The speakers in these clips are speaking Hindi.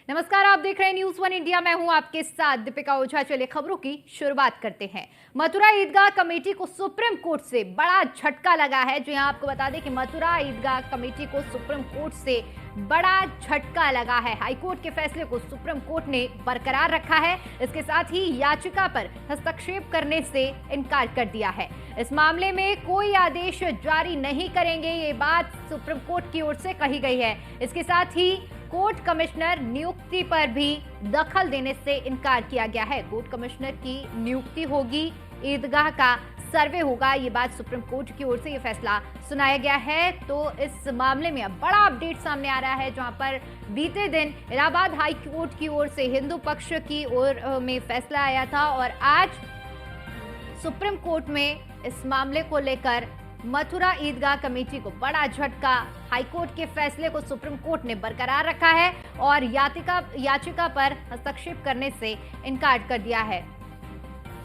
नमस्कार, आप देख रहे हैं न्यूज़ वन इंडिया। मैं हूं आपके साथ दीपिका ओझा। चलिए खबरों की शुरुआत करते हैं। मथुरा ईदगाह कमेटी को सुप्रीम कोर्ट से बड़ा झटका लगा है। जो यहां आपको बता दें कि मथुरा ईदगाह कमेटी को सुप्रीम कोर्ट से बड़ा झटका लगा है। हाईकोर्ट के फैसले को सुप्रीम कोर्ट ने बरकरार रखा है। इसके साथ ही याचिका पर हस्तक्षेप करने से इनकार कर दिया है। इस मामले में कोई आदेश जारी नहीं करेंगे, ये बात सुप्रीम कोर्ट की ओर से कही गई है। इसके साथ ही कोर्ट कमिश्नर नियुक्ति पर भी दखल देने से इनकार किया गया है। कोर्ट कमिश्नर की नियुक्ति होगी, ईदगाह का सर्वे होगा, ये बात सुप्रीम कोर्ट की ओर से ये फैसला सुनाया गया है। तो इस मामले में अब बड़ा अपडेट सामने आ रहा है, जहां पर बीते दिन इलाहाबाद हाई कोर्ट की ओर से हिंदू पक्ष की ओर में फैसला आया था और आज सुप्रीम कोर्ट में इस मामले को लेकर मथुरा ईदगाह कमेटी को बड़ा झटका। हाईकोर्ट के फैसले को सुप्रीम कोर्ट ने बरकरार रखा है और याचिका पर हस्तक्षेप करने से इनकार कर दिया है।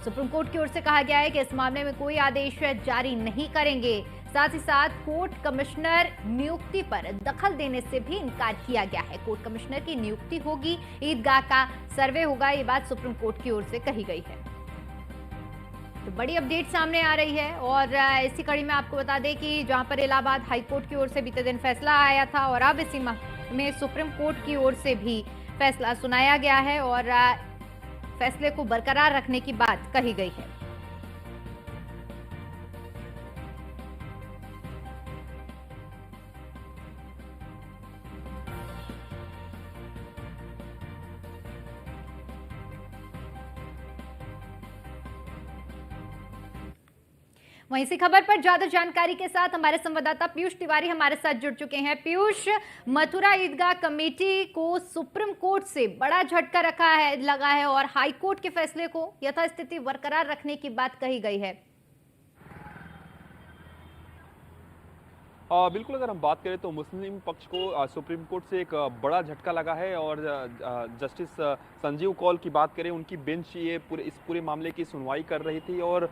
सुप्रीम कोर्ट की ओर से कहा गया है कि इस मामले में कोई आदेश जारी नहीं करेंगे। साथ ही साथ कोर्ट कमिश्नर नियुक्ति पर दखल देने से भी इनकार किया गया है। कोर्ट कमिश्नर की नियुक्ति होगी, ईदगाह का सर्वे होगा, ये बात सुप्रीम कोर्ट की ओर से कही गई है। तो बड़ी अपडेट सामने आ रही है और इसी कड़ी में आपको बता दें कि जहां पर इलाहाबाद हाईकोर्ट की ओर से बीते दिन फैसला आया था और अब इसी में सुप्रीम कोर्ट की ओर से भी फैसला सुनाया गया है और फैसले को बरकरार रखने की बात कही गई है। वहीं इसी खबर पर ज्यादा जानकारी के साथ हमारे संवाददाता पीयूष तिवारी हमारे साथ जुड़ चुके हैं। पीयूष, मथुरा ईदगाह कमेटी को सुप्रीम कोर्ट से बड़ा झटका लगा है और हाई कोर्ट के फैसले को यथास्थिति बरकरार रखने की बात कही गई है। बिल्कुल, अगर हम बात करें तो मुस्लिम पक्ष को सुप्रीम कोर्ट से एक बड़ा झटका लगा है और जस्टिस संजीव कौल की बात करें, उनकी बेंच इस पूरे मामले की सुनवाई कर रही थी और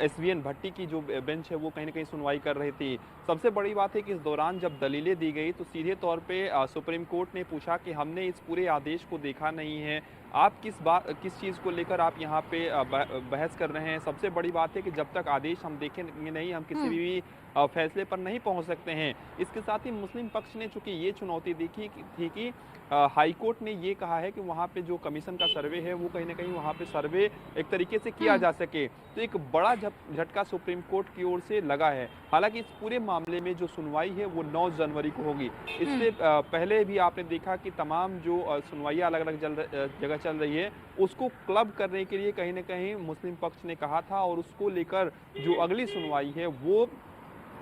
एसवीएन भट्टी की जो बेंच है वो कहीं ना कहीं सुनवाई कर रही थी। सबसे बड़ी बात है कि इस दौरान जब दलीलें दी गई तो सीधे तौर पे सुप्रीम कोर्ट ने पूछा कि हमने इस पूरे आदेश को देखा नहीं है, आप किस चीज़ को लेकर आप यहाँ पे बहस कर रहे हैं। सबसे बड़ी बात है कि जब तक आदेश हम देखेंगे नहीं, हम किसी भी फैसले पर नहीं पहुंच सकते हैं। इसके साथ ही मुस्लिम पक्ष ने चूंकि ये चुनौती देखी थी कि हाई कोर्ट ने ये कहा है कि वहाँ पे जो कमीशन का सर्वे है वो कहीं ना कहीं वहाँ पे सर्वे एक तरीके से किया जा सके, तो एक बड़ा झटका सुप्रीम कोर्ट की ओर से लगा है। हालांकि इस पूरे मामले में जो सुनवाई है वो 9 जनवरी को होगी। इससे पहले भी आपने देखा कि तमाम जो सुनवाइयाँ अलग अलग जगह चल रही है उसको क्लब करने के लिए कहीं ना कहीं मुस्लिम पक्ष ने कहा था और उसको लेकर जो अगली सुनवाई है वो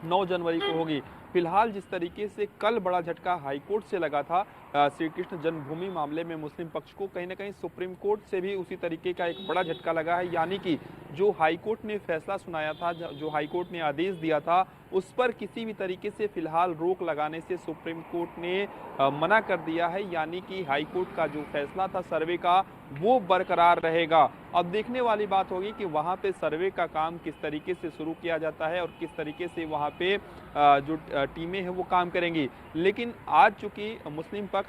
9 जनवरी को होगी। फिलहाल जिस तरीके से कल बड़ा झटका हाईकोर्ट से लगा था श्री कृष्ण जन्मभूमि मामले में, मुस्लिम पक्ष को कहीं ना कहीं सुप्रीम कोर्ट से भी उसी तरीके का एक बड़ा झटका लगा है। यानी कि जो हाईकोर्ट ने फैसला सुनाया था, जो हाईकोर्ट ने आदेश दिया था, उस पर किसी भी तरीके से फिलहाल रोक लगाने से सुप्रीम कोर्ट ने मना कर दिया है। यानी कि हाईकोर्ट का जो फैसला था सर्वे का वो बरकरार रहेगा। अब देखने वाली बात होगी कि वहाँ पे सर्वे का काम किस तरीके से शुरू किया जाता है और किस तरीके से वहाँ पे जो टीमें हैं वो काम करेंगी। लेकिन आज चूंकि मुस्लिम पक्ष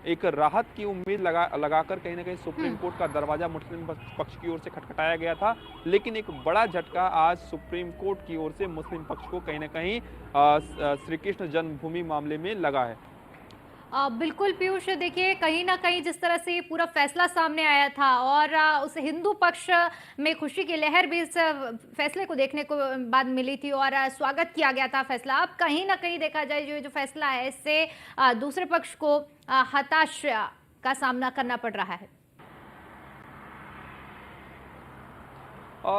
एक राहत की उम्मीद लगाकर कहीं ना कहीं सुप्रीम कोर्ट का दरवाजा मुस्लिम पक्ष की ओर से खटखटाया गया था, लेकिन एक बड़ा झटका आज सुप्रीम कोर्ट की ओर से मुस्लिम पक्ष को कहीं ना कहीं श्री कृष्ण जन्मभूमि मामले में लगा है। बिल्कुल पीयूष, देखिए कहीं ना कहीं जिस तरह से पूरा फैसला सामने आया था और उस हिंदू पक्ष में खुशी की लहर भी इस फैसले को देखने को बाद मिली थी और स्वागत किया गया था फैसला। अब कहीं ना कहीं देखा जाए जो फैसला है इससे दूसरे पक्ष को हताशा का सामना करना पड़ रहा है।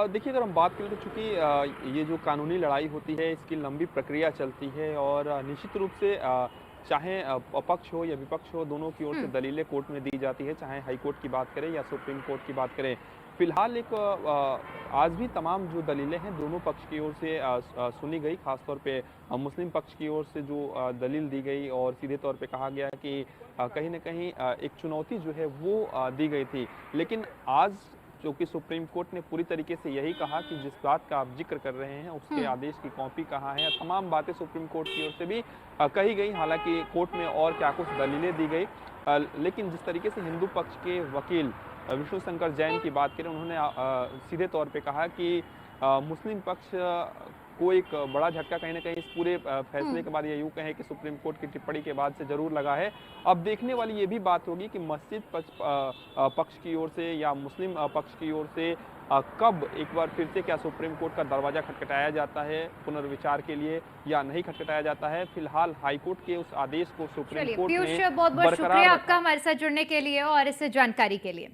देखिए, अगर हम बात करें तो चूंकि ये जो कानूनी लड़ाई होती है इसकी लंबी प्रक्रिया चलती है और निश्चित रूप से चाहे पक्ष हो या विपक्ष हो, दोनों की ओर से दलीलें कोर्ट में दी जाती है, चाहे हाई कोर्ट की बात करें या सुप्रीम कोर्ट की बात करें। फिलहाल आज भी तमाम जो दलीलें हैं दोनों पक्ष की ओर से सुनी गई। खासतौर पे मुस्लिम पक्ष की ओर से जो दलील दी गई और सीधे तौर पे कहा गया कि कहीं ना कहीं एक चुनौती जो है वो दी गई थी। लेकिन आज जो कि सुप्रीम कोर्ट ने पूरी तरीके से यही कहा कि जिस बात का आप जिक्र कर रहे हैं उसके आदेश की कॉपी कहाँ है, तमाम बातें सुप्रीम कोर्ट की ओर से भी कही गई। हालांकि कोर्ट में और क्या कुछ दलीलें दी गई लेकिन जिस तरीके से हिंदू पक्ष के वकील विष्णु शंकर जैन की बात करें, उन्होंने सीधे तौर पे कहा कि मुस्लिम पक्ष को एक बड़ा झटका कहीं ना कहीं इस पूरे फैसले के बाद, या यूं कहें कि सुप्रीम कोर्ट की टिप्पणी के बाद से जरूर लगा है। अब देखने वाली ये भी बात होगी कि मस्जिद पक्ष की ओर से या मुस्लिम पक्ष की ओर से कब एक बार फिर से क्या सुप्रीम कोर्ट का दरवाजा खटखटाया जाता है पुनर्विचार के लिए, या नहीं खटखटाया जाता है। फिलहाल हाईकोर्ट के उस आदेश को सुप्रीम कोर्ट पीयूष, ने बहुत बहुत शुक्रिया बरकरार आपका हमारे साथ जुड़ने के लिए और इस जानकारी के लिए।